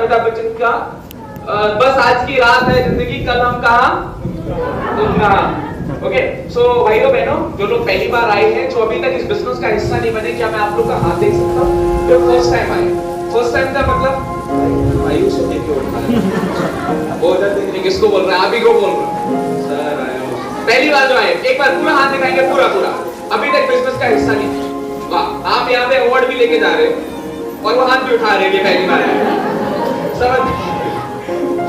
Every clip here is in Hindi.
अमिताभ बच्चन का बस आज की रात है जिंदगी, कल हम कहाँ तुम कहाँ। ओके, सो भाइयों बहनों, जो लोग पहली बार आए हैं, जो अभी तक इस बिजनेस का हिस्सा नहीं बने, क्या मैं आप लोग का हाथ देख सकता हूँ? जो फर्स्ट टाइम आए, फर्स्ट टाइम का मतलब आयुष से क्यों उठा है? वो उधर देख रहे किसको बोल रहा है? आप ही को बोल रहा हूँ सर। आयुष पहली बार जो आए, एक बार पूरा हाथ दिखाएंगे, पूरा पूरा। अभी तक बिजनेस का हिस्सा नहीं। वाह, आप यहाँ पे अवार्ड भी लेके जा रहे हो और वो हाथ भी उठा रहे हैं पहली बार आए।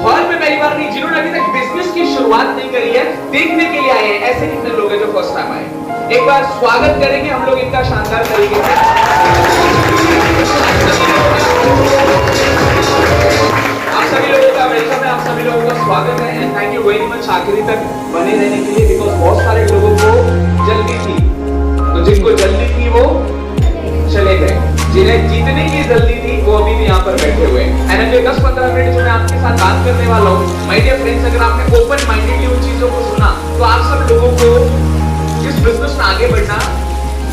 हॉल में पहली बार नहीं, जिन्होंने अभी तक बिजनेस की शुरुआत नहीं करी है, देखने के लिए आए हैं, ऐसे कितने लोग हैं जो फर्स्ट टाइम आए? एक बार स्वागत करेंगे हम लोग इनका शानदार तरीके से। आप सभी लोगों का वेलकम है, आप सभी लोगों का स्वागत है and thank you very much आखिरी तक बने रहने के लिए, बिकॉज बहुत सारे लोगों को जल्दी थी, तो जिनको जल्दी थी वो चले गए, जिन्हें जीतने की जल्दी थी वो अभी भी यहाँ पर बैठे हुए हैं। एंड अगले 10-15 मिनट जो मैं आपके साथ बात करने वाला हूँ, माय डियर फ्रेंड्स, अगर आपने ओपन माइंडेडली उन चीजों को सुना तो आप सब लोगों को इस बिजनेस में आगे बढ़ना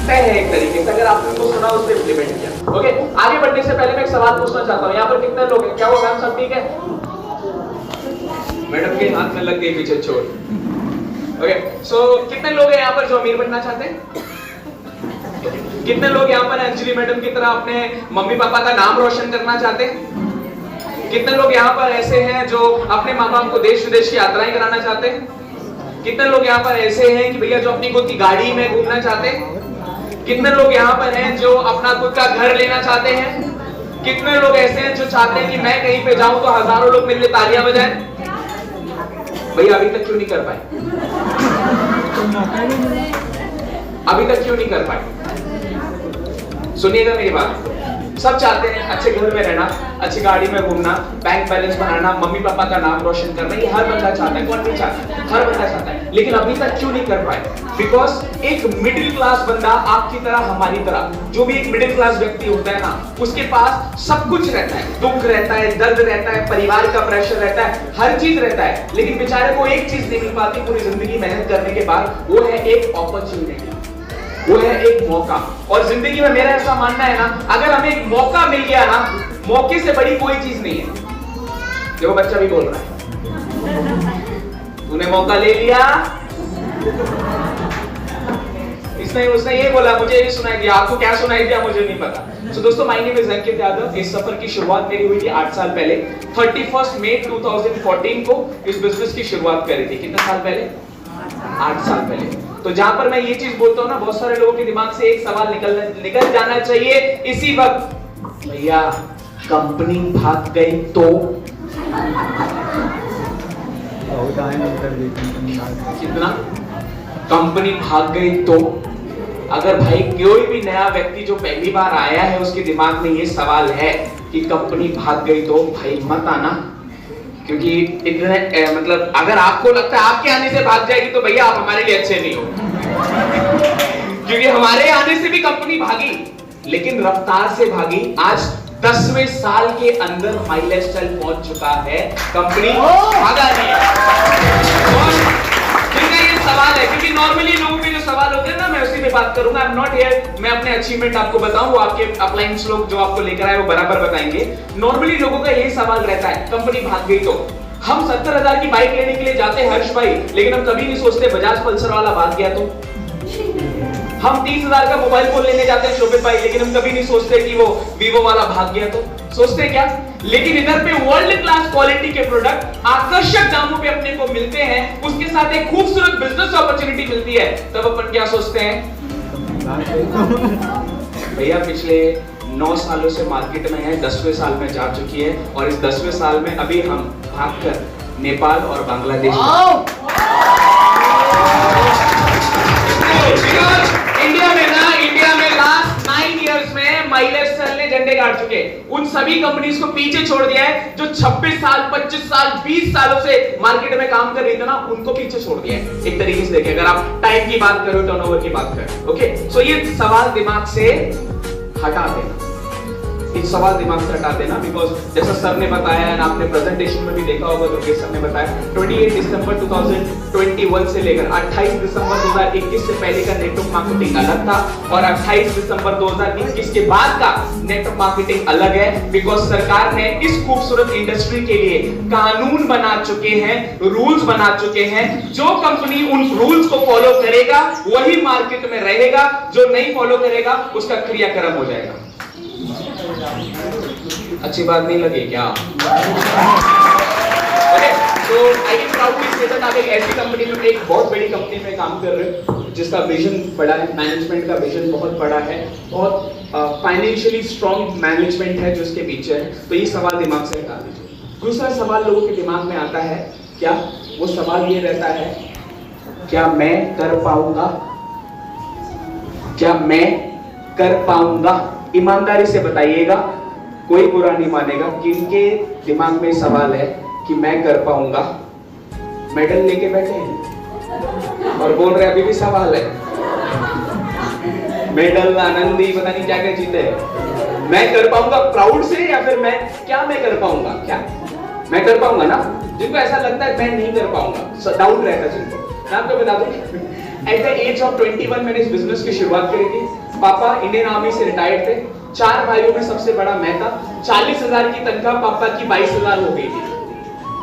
तय है एक तरीके से, अगर आपने उसको सुना, उसको इम्प्लीमेंट किया। ओके, आगे बढ़ने से पहले मैं एक सवाल पूछना चाहता हूँ, यहाँ पर कितने लोग हैं? क्या वो मैम सब ठीक है? मैडम के हाथ में लग गई पीछे चोट। ओके, सो कितने लोग हैं यहाँ पर जो अमीर बनना चाहते हैं? कितने लोग यहाँ पर अंजलि मैडम की तरह अपने मम्मी पापा का नाम रोशन करना चाहते हैं? कितने लोग यहाँ पर ऐसे हैं जो अपने माँ बाप को देश विदेश की यात्राएं कराना चाहते हैं? कितने लोग यहाँ पर ऐसे हैं कि भैया जो अपनी खुद की गाड़ी में घूमना चाहते हैं? कितने लोग यहाँ पर हैं जो अपना खुद का घर लेना चाहते हैं? कितने लोग ऐसे हैं जो चाहते हैं कि मैं कहीं पे जाऊं तो हजारों लोग मेरे लिए तालियां बजाएं? भैया अभी तक क्यों नहीं कर पाए? अभी तक क्यों नहीं कर पाए? सुनिएगा मेरी बात, सब चाहते हैं अच्छे घर में रहना, अच्छी गाड़ी में घूमना, बैंक बैलेंस बनाना, मम्मी पापा का नाम रोशन करना, ये हर बंदा चाहता है। कौन नहीं चाहता? हर बंदा चाहता है, लेकिन अभी तक क्यों नहीं कर पाए? बिकॉज एक मिडिल क्लास बंदा, आपकी तरह हमारी तरह, जो भी एक मिडिल क्लास व्यक्ति होता है ना, उसके पास सब कुछ रहता है, दुख रहता है, दर्द रहता है, परिवार का प्रेशर रहता है, हर चीज रहता है, लेकिन बेचारे को एक चीज नहीं मिल पाती पूरी जिंदगी मेहनत करने के बाद, वो है एक अपॉर्चुनिटी, वो है एक मौका। और जिंदगी में मेरा ऐसा मानना है ना, अगर हमें एक मौका मिल गया ना, मौके से बड़ी कोई चीज नहीं है। देखो बच्चा भी बोल रहा है, तूने मौका ले लिया, उसने ये बोला, मुझे ये सुनाई दिया, आपको क्या सुनाई दिया मुझे नहीं पता। So, दोस्तों, my name is Ankit Yadav. इस सफर की शुरुआत मेरी हुई थी 8 साल पहले, 31 मई 2014 को इस बिजनेस की शुरुआत करी थी। कितने साल पहले? 8 साल पहले। तो जहां पर मैं ये चीज बोलता हूँ ना, बहुत सारे लोगों के दिमाग से एक सवाल निकल जाना चाहिए इसी वक्त, भैया कंपनी भाग गई तो? कितना? कंपनी भाग गई तो? अगर भाई कोई भी नया व्यक्ति जो पहली बार आया है, उसके दिमाग में ये सवाल है कि कंपनी भाग गई तो, भाई मत आना, क्योंकि इतने मतलब अगर आपको लगता है आपके आने से भाग जाएगी तो भैया आप हमारे लिए अच्छे नहीं हो। क्योंकि हमारे आने से भी कंपनी भागी, लेकिन रफ्तार से भागी। आज 10वें साल के अंदर माइलस्टाइल पहुंच चुका है, कंपनी भागा नहीं है। ये सवाल है, क्योंकि नॉर्मली लोगों के जो सवाल होते हैं ना, मैं उसी पे बात करूंगा। आई एम नॉट हियर मैं अपने अचीवमेंट आपको बताऊं, वो आपके अपलाइंस लोग जो आपको लेकर आए वो बराबर बताएंगे। नॉर्मली लोगों का यही सवाल रहता है, कंपनी भाग गई तो? हम 70,000 की बाइक लेने के लिए जाते हैं हर्ष भाई, लेकिन हम कभी नहीं सोचते बजाज पल्सर वाला भाग गया तो। हम 30,000 का मोबाइल फोन लेने जाते हैं शोभित भाई, लेकिन हम कभी नहीं सोचते कि वो वीवो वाला भाग गया तो। सोचते क्या? लेकिन इधर पे वर्ल्ड क्लास क्वालिटी के प्रोडक्ट आकर्षक दामों पे अपने को मिलते हैं, उसके साथ एक खूबसूरत बिजनेस अपॉर्चुनिटी मिलती है, तब अपन क्या सोचते हैं? भैया पिछले 9 सालों से मार्केट में है, 10वें साल में जा चुकी है, और इस 10वें साल में अभी हम भागकर नेपाल और बांग्लादेश इंडिया में लास्ट 9 इयर्स में माइलस्टाइल ने झंडे गाड़ चुके। उन सभी कंपनीज को पीछे छोड़ दिया है जो 26 साल 25 साल 20 सालों से मार्केट में काम कर रही थी ना, उनको पीछे छोड़ दिया है। एक तरीके से देखिए, अगर आप टाइम की बात करो, टर्नओवर की बात करें, ओके, सो ये सवाल दिमाग से हटा देना। एक सवाल दिमाग से हटा देना, बिकॉज जैसा सर ने बताया और आपने प्रेजेंटेशन में भी देखा होगा तो सर ने बताया 28 दिसंबर 2021 से लेकर 28 दिसंबर 2021 से पहले का नेटवर्क मार्केटिंग अलग था और 28 दिसंबर 2021 के बाद का नेटवर्क मार्केटिंग अलग है, बिकॉज सरकार ने इस खूबसूरत इंडस्ट्री के लिए कानून बना चुके हैं, रूल्स बना चुके हैं। जो कंपनी उन रूल्स को फॉलो करेगा वही मार्केट में रहेगा, जो नहीं फॉलो करेगा उसका क्रियाक्रम हो जाएगा। अच्छी बात नहीं लगी क्या? ओके, तो I am proudly say that आप एक ऐसी कंपनी में, एक बहुत बड़ी कंपनी में काम कर रहे हो जिसका विजन बड़ा है, मैनेजमेंट का विजन बहुत बड़ा है, बहुत फाइनेंशियली स्ट्रॉन्ग मैनेजमेंट है जो इसके पीछे है। तो ये सवाल दिमाग से हटा दीजिए। दूसरा सवाल लोगों के दिमाग में आता है क्या? वो सवाल ये रहता है, क्या मैं कर पाऊंगा? क्या मैं कर पाऊंगा? ईमानदारी से बताइएगा, कोई बुरा नहीं मानेगा। किनके दिमाग में सवाल है कि मैं कर पाऊंगा? मेडल लेके बैठे हैं और बोल रहे अभी भी सवाल है, मेडल आनंदी पता नहीं क्या क्या जीते हैं। मैं कर पाऊंगा प्राउड से, या फिर मैं कर पाऊंगा? क्या मैं कर पाऊंगा ना? जिनको ऐसा लगता है मैं नहीं कर पाऊंगा, डाउट रहता है जिनको, मैं आपको बता दूं एट द एज ऑफ 21 मैंने इस बिजनेस की शुरुआत करी थी। पापा इंडियन आर्मी से रिटायर्ड थे, 4 भाइयों में सबसे बड़ा मैं था। 40,000 की तनख्वाह पापा की 22,000 हो गई थी।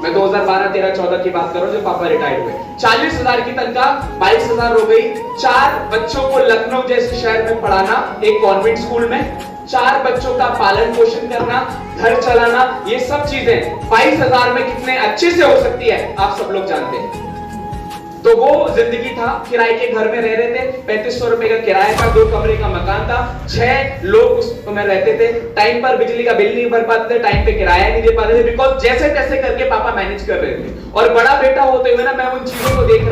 मैं 2012, 13, 14 की बात कर रहा हूं जब पापा रिटायर्ड हुए। 40,000 की तनख्वाह 22,000 हो गई। 4 बच्चों को लखनऊ जैसे शहर में पढ़ाना, एक कॉन्वेंट स्कूल में 4 बच्चों का पालन पोषण करना, घर चलाना, ये सब चीजें 22,000 में कितने अच्छे से हो सकती है आप सब लोग जानते हैं। तो वो जिंदगी था। किराए के घर में रह रहे थे, 3500 रुपए का किराया था, 2 कमरे का मकान था, 6 लोग उसमें रहते थे। टाइम पर बिजली का बिल नहीं भर पाते थे, टाइम पे किराया नहीं दे पाते थे, बिकॉज जैसे तैसे करके पापा मैनेज कर रहे थे। और बड़ा बेटा होते हुए ना मैं उन चीजों को देख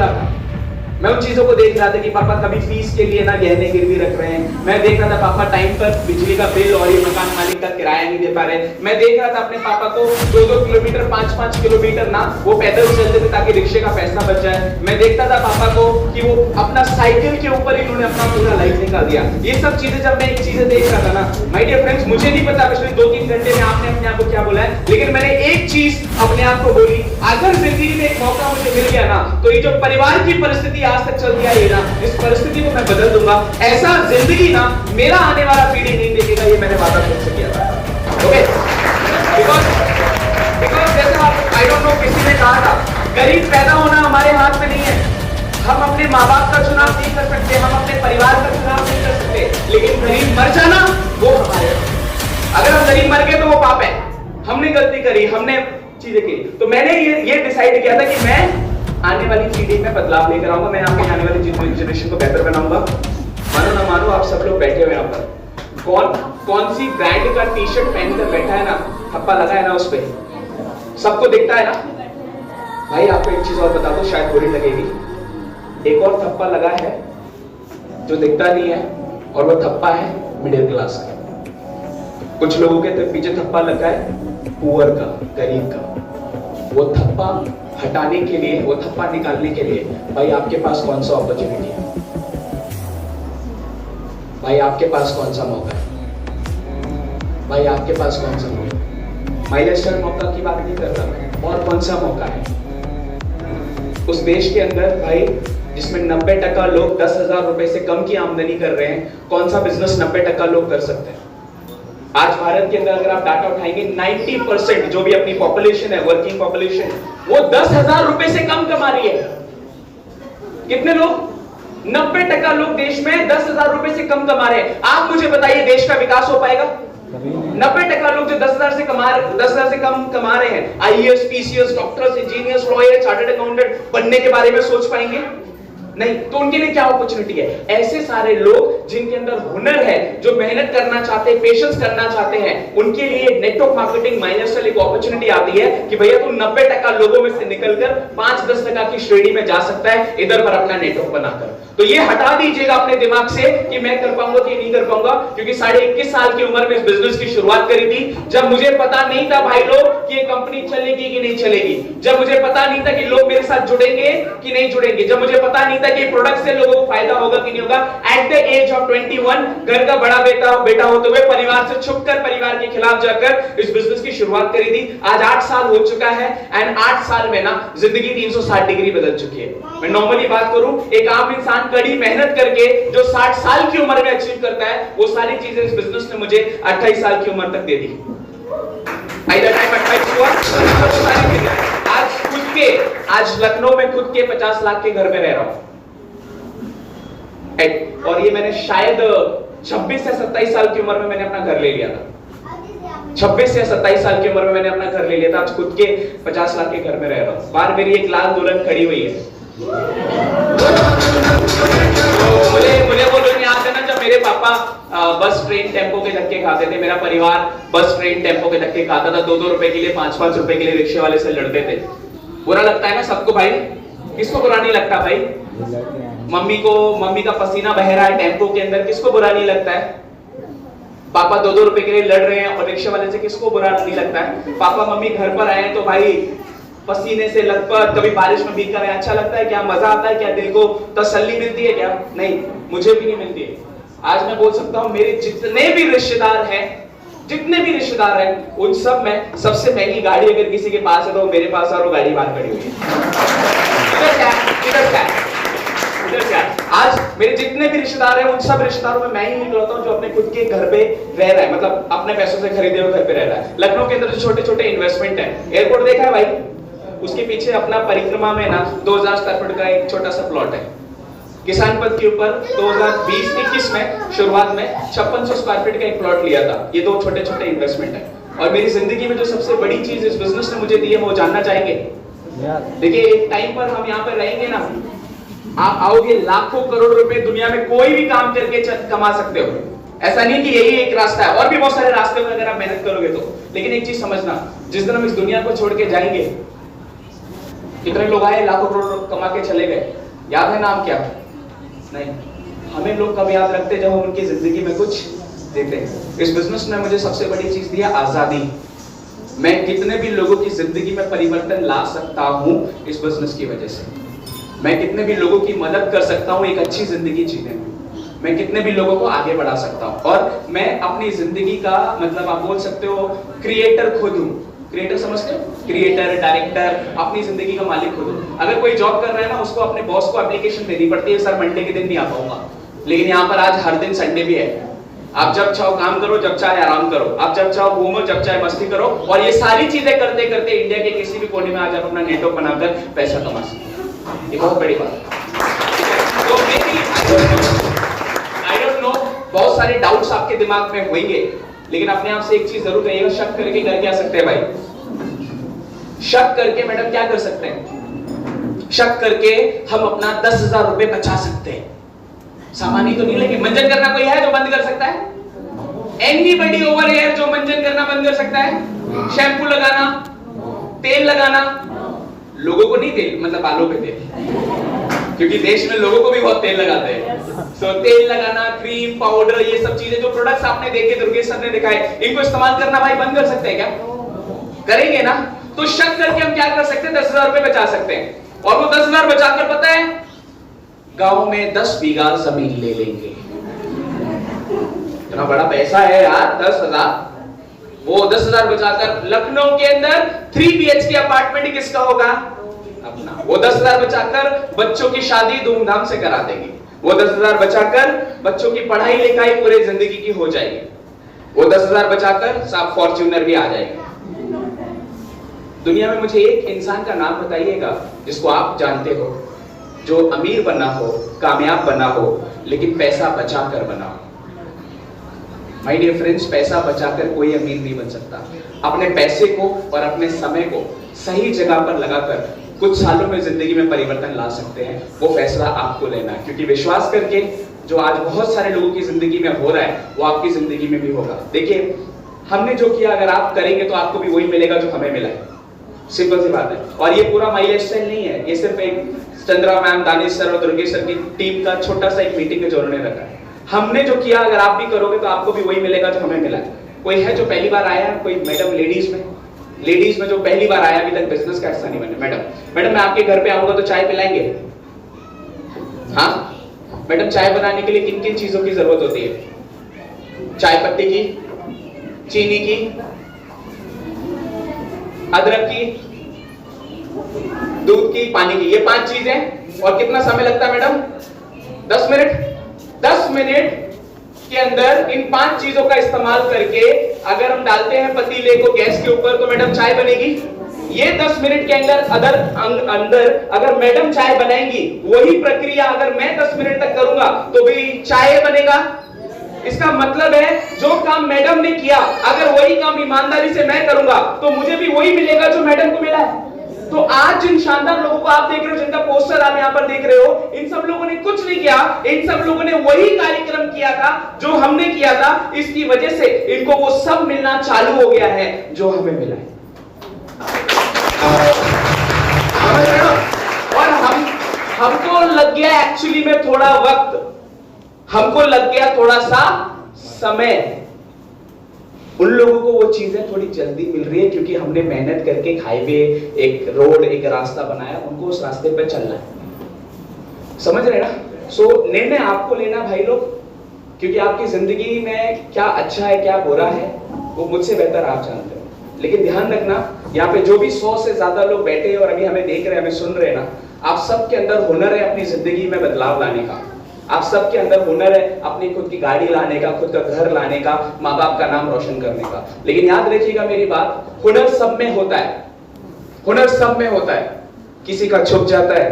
रहा था कि पापा कभी फीस के लिए ना गहने गिरवी रख रहे हैं। मैं देख रहा था पापा टाइम पर बिजली का बिल और ये मकान मालिक का किराया नहीं दे पा रहे। मैं देख रहा था अपने पापा को 2-2 किलोमीटर 5-5 किलोमीटर ना वो पैदल चलते थे ताकि रिक्शे का पैसा बच जाए। मैं देखता था पापा को कि वो अपना साइकिल के ऊपर इन्होंने अपना पूरा लाइफ निकाल दिया। ये सब चीजें जब मैं एक चीजें देख रहा था ना, माय डियर फ्रेंड्स, मुझे नहीं पता पिछले 2-3 घंटे में आपने अपने आप को क्या बोला है, लेकिन मैंने एक चीज अपने आप को बोली, अगर जिंदगी में एक मौका मुझे मिल गया ना तो ये जो परिवार की परिस्थिति आज तक चल रही है ना, इस परिस्थिति को मैं बदल दूंगा। ऐसा जिंदगी ना मेरा आने वाला पीढ़ी नहीं देखेगा, ये मैंने वादा खुद से किया था। ओके, बिकॉज़ जैसा आई डोंट नो किसी ने कहा था, गरीब पैदा होना हमारे हाथ में नहीं है। हम अपने माँ बाप का चुनाव नहीं कर सकते, हम अपने परिवार का चुनाव नहीं कर सकते, लेकिन गरीब मर जाना वो हमारे। अगर हम गरीब मर गए तो वो पाप है, हमने गलती करी, हमने चीजें की। तो मैंने ये डिसाइड किया था कि मैं आने वाली पीढ़ी में बदलाव लेकर आऊंगा, मैं आपके आने वाली जनरेशन को बेहतर बनाऊंगा। मानो ना मानो, आप सब लोग बैठे हुए यहाँ पर, कौन सी ब्रांड का टी शर्ट पहनकर बैठा है ना, थप्पा लगा है ना उस पे, सबको दिखता है ना। भाई आपको एक चीज और बता दो, शायद बुरी लगेगी, एक और थप्पा लगा है जो दिखता नहीं है, और वो थप्पा है मिडिल क्लास का। कुछ लोगों के पीछे थप्पा लगा है पुअर का, गरीब का। वो थप्पा हटाने के लिए, वो थप्पा निकालने के लिए भाई आपके पास कौन सा अपॉर्चुनिटी है? भाई आपके पास कौन सा मौका है? भाई आपके पास कौन सा मौका? माइलस्टोन मौका की बात नहीं कर रहा मैं, और कौन सा मौका है उस देश के अंदर भाई जिसमें 90% लोग 10,000 रुपए से कम की आमदनी कर रहे हैं? कौन सा बिजनेस 90% लोग कर सकते हैं? आज भारत के अंदर अगर आप डाटा उठाएंगे 90% जो भी अपनी पॉपुलेशन है, वर्किंग पॉपुलेशन, वो 10,000 रुपए से कम कमा रही है। कितने लोग? 90% लोग देश में 10,000 रुपए से कम कमा रहे हैं। आप मुझे बताइए देश का विकास हो पाएगा? 90% लोग जो 10,000 से कम कमा रहे हैं, IAS, PCS, doctors, engineers, lawyer, chartered accountant बनने के बारे में सोच पाएंगे? नहीं। तो उनके लिए क्या अपॉर्चुनिटी है? ऐसे सारे लोग जिनके अंदर हुनर है, जो मेहनत करना चाहते हैं, पेशेंस करना चाहते हैं, उनके लिए नेटवर्क मार्केटिंग माइनर एक अपॉर्चुनिटी आती है कि भैया तू 90% लोगों में से निकलकर 5-10% की श्रेणी में जा सकता है, इधर पर अपना नेटवर्क बनाकर। तो ये हटा दीजिएगा अपने दिमाग से कि मैं कर पाऊंगा कि नहीं कर पाऊंगा, क्योंकि 21.5 साल की उम्र में इस बिजनेस की शुरुआत करी थी, जब मुझे पता नहीं था भाई लोग कि ये कंपनी चलेगी कि नहीं चलेगी, जब मुझे पता नहीं था कि लोग मेरे साथ जुड़ेंगे कि नहीं जुड़ेंगे, जब मुझे पता नहीं था कि प्रोडक्ट से लोगों को फायदा होगा कि नहीं होगा। एट द एज ऑफ 21 घर का बड़ा बेटा होते हुए परिवार से छुपकर परिवार के खिलाफ जाकर इस बिजनेस की शुरुआत करी थी। आज 8 साल हो चुका है एंड 8 साल में ना जिंदगी 360 डिग्री बदल चुकी है। मैं नॉर्मली बात करूं, एक आम इंसान कड़ी मेहनत करके जो 60 साल की उम्र में अचीव करता है, वो सारी चीजें इस बिजनेस ने मुझे 28 साल की उम्र तक दे दी। आज लखनऊ में खुद के 50 लाख के घर में रह रहा हूं, और ये मैंने शायद 26 या 27 साल की उम्र में मैंने अपना घर ले लिया था। 26 या 27 साल की उम्र में मैंने अपना घर ले लिया था। आज खुद के 50 लाख के घर में रह रहा हूं। बाहर मेरी एक लाल दुल्हन खड़ी हुई है। मुझे वो लोग याद है ना, जब मेरे पापा बस ट्रेन टेम्पो के धक्के खाते थे, मेरा परिवार बस ट्रेन टेम्पो के धक्के खाता था, 2-2 रुपए के लिए, 5-5 रुपए के लिए रिक्शे वाले से लड़ते थे। बुरा लगता है ना सबको भाई, किसको बुरा नहीं लगता भाई? मम्मी का पसीना बह रहा है टेम्पो के अंदर, किसको बुरा नहीं लगता है? पापा 2-2 रुपए के लिए लड़ रहे हैं और रिक्शे वाले से, किसको बुरा नहीं लगता है? पापा मम्मी घर पर आए तो भाई पसीने से लथपथ, कभी बारिश में भीग कर आए, अच्छा लगता है क्या? मजा आता है क्या? दिल को तसल्ली मिलती है क्या? नहीं, मुझे भी नहीं मिलती है। आज मैं बोल सकता हूँ मेरे जितने भी रिश्तेदार हैं, उन सब में सबसे महंगी गाड़ी अगर किसी के पास है तो मेरे पास है, और वो गाड़ी बाहर खड़ी हुई है। इधर क्या? आज मेरे जितने भी रिश्तेदार हैं, उन सब रिश्तेदारों में मैं ही निकलता हूँ जो अपने खुद के घर पे रह रहा है, मतलब अपने पैसों से खरीदे हुए घर पे रह रहा है। लखनऊ के अंदर जो छोटे छोटे इन्वेस्टमेंट है, एयरपोर्ट देखा है भाई, उसके पीछे अपना परिक्रमा में ना 2000 स्क्वायर फीट का एक छोटा सा प्लॉट है। किसान पथ के ऊपर 2020-21 में शुरुआत में 5600 स्क्वायर फीट का एक प्लॉट लिया था। ये 2 छोटे छोटे इन्वेस्टमेंट है। और मेरी जिंदगी में जो सबसे बड़ी चीज इस बिजनेस ने मुझे दी है, वो जानना चाहेंगे? देखिए, एक टाइम पर हम यहाँ पे रहेंगे ना, आप आओगे, लाखों करोड़ रुपए दुनिया में कोई भी काम करके कमा सकते हो। ऐसा नहीं कि यही एक रास्ता है, और भी बहुत सारे रास्ते हैं अगर आप मेहनत करोगे तो। लेकिन एक चीज समझना, जिस दिन हम इस दुनिया को छोड़ के जाएंगे, कितने लोग आए लाखों करोड़ कमा के चले गए, याद है नाम क्या? नहीं। हमें लोग कब याद रखते? जब हम उनकी जिंदगी में कुछ देते हैं। इस बिजनेस ने मुझे सबसे बड़ी चीज दी है, आजादी। मैं कितने भी लोगों की जिंदगी में परिवर्तन ला सकता हूं इस बिजनेस की वजह से। मैं कितने भी लोगों की मदद कर सकता हूं एक अच्छी जिंदगी जीने में। मैं कितने भी लोगों को आगे बढ़ा सकता हूं, और मैं अपनी जिंदगी का, मतलब आप बोल सकते हो, क्रिएटर खुद हूं। क्रिएटर समझते हो? क्रिएटर, डायरेक्टर, अपनी जिंदगी का मालिक खुद हूं। अगर कोई जॉब कर रहा है ना, उसको अपने बॉस को एप्लीकेशन देनी पड़ती है, सर मंडे के दिन नहीं आ पाऊंगा। लेकिन यहाँ पर आज हर दिन संडे भी है। आप जब चाहो काम करो, जब चाहे आराम करो, आप जब चाहो घूमो, जब चाहे मस्ती करो, और ये सारी चीजें करते करते इंडिया के किसी भी कोने में आज आप अपना नेटवर्क बनाकर पैसा कमा सकते हैं। ये बहुत बड़ी बात है। तो आई डोंट नो, बहुत सारे डाउट्स आपके दिमाग में होंगे, लेकिन अपने आप से एक चीज जरूर कहिएगा, शक करके कर क्या सकते हैं भाई? शक करके मैडम क्या कर सकते हैं? शक करके हम अपना 10,000 रुपए बचा सकते हैं। सामान्य तो नहीं, लेकिन मंजन करना कोई है जो बंद कर सकता है? एनीबॉडी ओवर हियर जो मंजन करना बंद कर सकता है? शैम्पू लगाना, तेल लगाना, लोगों को नहीं तेल, मतलब बालों पे तेल, क्योंकि देश में लोगों को भी बहुत तेल लगाते हैं। तो तेल लगाना, क्रीम, पाउडर, ये सब चीजें जो प्रोडक्ट्स आपने देखे, दुर्गेश सर ने दिखाए, इनको इस्तेमाल करना भाई बंद कर सकते हैं क्या? करेंगे ना? तो शक करके हम क्या कर सकते हैं? 10,000 रुपए बचा सकते हैं। और वो 10,000 बचाकर पता है, गांव में 10 बीघा जमीन ले लेंगे। इतना बड़ा पैसा है यार, 10,000। वो 10,000 बचाकर लखनऊ के अंदर 3 BHK अपार्टमेंट किसका होगा? अपना। वो 10,000 बचाकर बच्चों की शादी धूमधाम से करा देंगे। वो 10,000 बचाकर बच्चों की पढ़ाई लिखाई पूरे जिंदगी की हो जाएगी। वो 10,000 बचाकर साहब फॉर्च्यूनर भी आ जाएगा। दुनिया में मुझे एक इंसान का नाम बताइएगा जिसको आप जानते हो, जो अमीर बना हो, कामयाब बना हो, लेकिन पैसा बचाकर बना हो। माय डियर फ्रेंड्स, पैसा बचाकर कोई अमीर नहीं बन सकता। अपने पैसे को और अपने समय को सही जगह पर लगाकर कुछ सालों में जिंदगी में परिवर्तन ला सकते हैं। वो फैसला आपको लेना है, क्योंकि विश्वास करके जो आज बहुत सारे लोगों की जिंदगी में हो रहा है, वो आपकी जिंदगी में भी होगा। देखिए, हमने जो किया अगर आप करेंगे तो आपको भी वही मिलेगा जो हमें मिला है। सिंपल सी बात है। और ये पूरा माई लाइफस्टाइल नहीं है, ये सिर्फ एक चंद्रा मैम, दानिश सर और दुर्गेश सर की टीम का छोटा सा एक मीटिंग है जो उन्होंने रखा है। हमने जो किया अगर आप भी करोगे तो आपको भी वही मिलेगा जो हमें मिला है। कोई है जो पहली बार आया है? कोई मैडम लेडीज में जो पहली बार आया, अभी तक बिजनेस का हिस्सा नहीं बने? मैडम मैं आपके घर पे आऊंगा तो चाय पिलाएंगे? हाँ, मैडम चाय बनाने के लिए किन किन चीजों की जरूरत होती है? चाय पत्ती की, चीनी की, अदरक की, दूध की, पानी की, ये 5 चीजें। और कितना समय लगता है मैडम? 10 मिनट। 10 मिनट के अंदर इन 5 चीजों का इस्तेमाल करके अगर हम डालते हैं पतीले को गैस के ऊपर तो मैडम चाय बनेगी। ये 10 मिनट के अंदर अगर मैडम चाय बनाएंगी, वही प्रक्रिया अगर मैं 10 मिनट तक करूंगा तो भी चाय बनेगा। इसका मतलब है जो काम मैडम ने किया, अगर वही काम ईमानदारी से मैं करूंगा तो मुझे भी वही मिलेगा जो मैडम को मिला है। तो आज जिन शानदार लोगों को आप देख रहे हो, जिनका पोस्टर आप यहां पर देख रहे हो, इन सब लोगों ने कुछ नहीं किया, इन सब लोगों ने वही कार्यक्रम किया था जो हमने किया था। इसकी वजह से इनको वो सब मिलना चालू हो गया है जो हमें मिला है। और हमको लग गया एक्चुअली में थोड़ा वक्त, हमको लग गया थोड़ा सा समय। उन लोगों को वो चीजें थोड़ी जल्दी मिल रही है क्योंकि हमने मेहनत करके एक हाईवे, एक रोड, एक रास्ता बनाया, उनको उस रास्ते पे चलना है। समझ रहे ना? सो निर्णय आपको लेना भाई लोग, क्योंकि आपकी जिंदगी में क्या अच्छा है क्या बुरा है वो मुझसे बेहतर आप जानते हो। लेकिन ध्यान रखना, यहाँ पे जो भी 100 से ज्यादा लोग बैठे हैं और अभी हमें देख रहे हैं, हमें सुन रहे हैं ना, आप सबके अंदर हुनर है अपनी जिंदगी में बदलाव लाने का। आप सबके अंदर हुनर है अपनी खुद की गाड़ी लाने का, खुद का घर लाने का, माँ बाप का नाम रोशन करने का। लेकिन याद रखिएगा मेरी बात, हुनर सब में होता है, हुनर सब में होता है। किसी का छुप जाता है,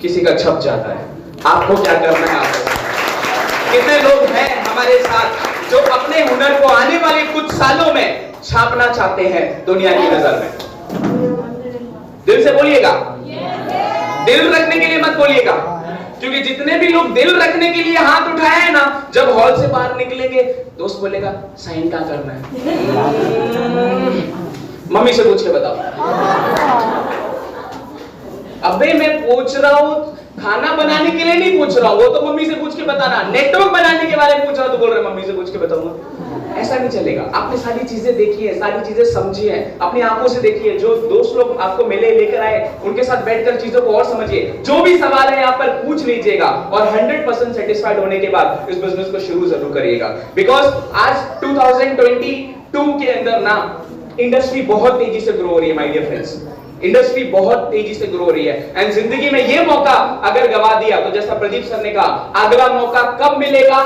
किसी का छप जाता है। आपको क्या करना है? आपको कितने लोग हैं हमारे साथ जो अपने हुनर को आने वाले कुछ सालों में छापना चाहते हैं दुनिया की नजर में? दिल से बोलिएगा, दिल रखने के लिए मत बोलिएगा, क्योंकि जितने भी लोग दिल रखने के लिए हाथ उठाए हैं ना, जब हॉल से बाहर निकलेंगे दोस्त बोलेगा साइन क्या करना है? मम्मी से पूछ के बताओ। अबे मैं पूछ रहा हूं, खाना बनाने के लिए नहीं पूछ रहा हूं, वो तो मम्मी से पूछ के बताना। नेटवर्क बनाने के बारे में पूछ रहा हूं तो बोल रहे मम्मी से पूछ के बताऊंगा। ऐसा नहीं चलेगा। आपने सारी चीजें देखी है, सारी चीजें समझी है, अपनी आंखों से देखिए। जो दोस्त लोग आपको मिले, लेकर आए, उनके साथ बैठकर चीजों को और समझिए। जो भी सवाल है यहाँ पर पूछ लीजिएगा और 100% सेटिस्फाइड होने के बाद इस बिजनेस को शुरू जरूर करिएगा। बिकॉज आज 2022 के अंदर ना इंडस्ट्री बहुत तेजी से ग्रो हो रही है माय डियर फ्रेंड्स। इंडस्ट्री बहुत तेजी से ग्रो हो रही है एंड जिंदगी में ये मौका अगर गवा दिया तो जैसा प्रदीप सर ने कहा, अगला मौका कब मिलेगा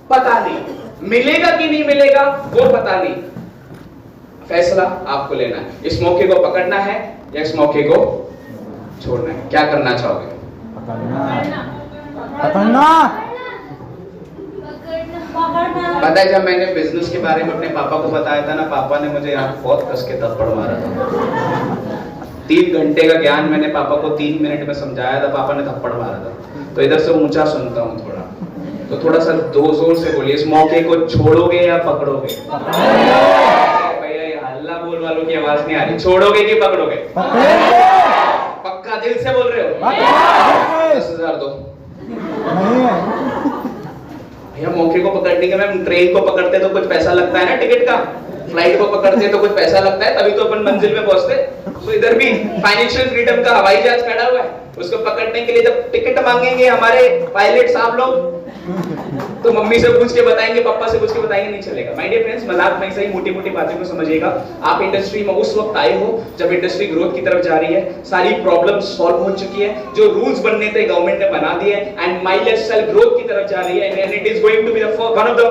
पता नहीं, मिलेगा कि नहीं मिलेगा वो पता नहीं। फैसला आपको लेना है, इस मौके को पकड़ना है या इस मौके को छोड़ना है। क्या करना चाहोगे? पकड़ना। पता है, जब मैंने बिजनेस के बारे में अपने पापा को बताया था ना, पापा ने मुझे यहाँ बहुत कस के थप्पड़ मारा था। 3 घंटे का ज्ञान मैंने पापा को 3 मिनट में समझाया था, पापा ने थप्पड़ मारा था। तो इधर से ऊंचा सुनता हूँ थोड़ा, तो थोड़ा सा जोर से बोलिए, इस मौके को छोड़ोगे या पकड़ोगे? भैया ये हल्ला बोल वालों की आवाज नहीं आ रही। छोड़ोगे कि पकड़ोगे? पक्का दिल से बोल रहे हो? 10,000 दो भैया। मौके को पकड़ने के, मैम ट्रेन को पकड़ते तो कुछ पैसा लगता है ना टिकट का, फ्लाइट को पकड़ते तो कुछ पैसा लगता है, तभी तो अपन मंजिल में पहुंचते। तो इधर भी फाइनेंशियल फ्रीडम का हवाई जहाज खड़ा हुआ है, उसको पकड़ने के लिए जब टिकट मांगेंगे हमारे पायलट साहब लोग, तो मम्मी से पूछ के बताएंगे, पापा से पूछ के बताएंगे, नहीं चलेगा। माय डियर फ्रेंड्स, मजाक नहीं सही, मोटी मोटी बातें को समझिएगा। आप इंडस्ट्री में उस वक्त आए हो जब इंडस्ट्री ग्रोथ की तरफ जा रही है, सारी प्रॉब्लम सॉल्व हो चुकी है, जो रूल्स बनने थे गवर्नमेंट ने बना दिए एंड माइलस्टाइल ग्रोथ की तरफ जा रही है and it is going to be one of the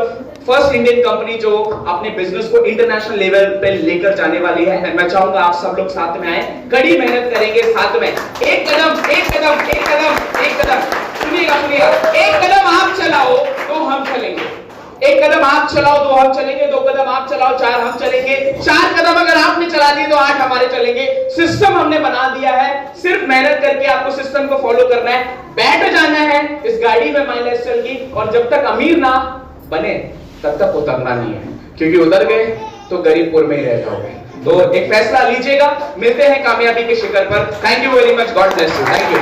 first Indian company जो अपने बिजनेस को इंटरनेशनल लेवल पे लेकर जाने वाली है। एंड मैं चाहूंगा आप सब लोग साथ में आए, कड़ी मेहनत करेंगे साथ में, एक कदम एक कदम एक कदम एक कदम, सुनिएगा सुनिएगा, एक कदम आप चलाओ तो हम चलेंगे, एक कदम आप चलाओ तो हम चलेंगे, 2 कदम आप चलाओ 4 हम चलेंगे, 4 कदम अगर आपने चला दिए तो 8 हमारे चलेंगे। सिस्टम हमने बना दिया है, सिर्फ मेहनत करके आपको सिस्टम को फॉलो करना है, बैठ जाना है इस गाड़ी में माइलस्टाइल की, और जब तक अमीर ना बने तब तक उतरना नहीं है, क्योंकि उतर गए तो गरीबपुर में ही रह जाओगे। तो एक फैसला लीजिएगा, मिलते हैं कामयाबी के शिखर पर। Thank you very much, God bless you, thank you.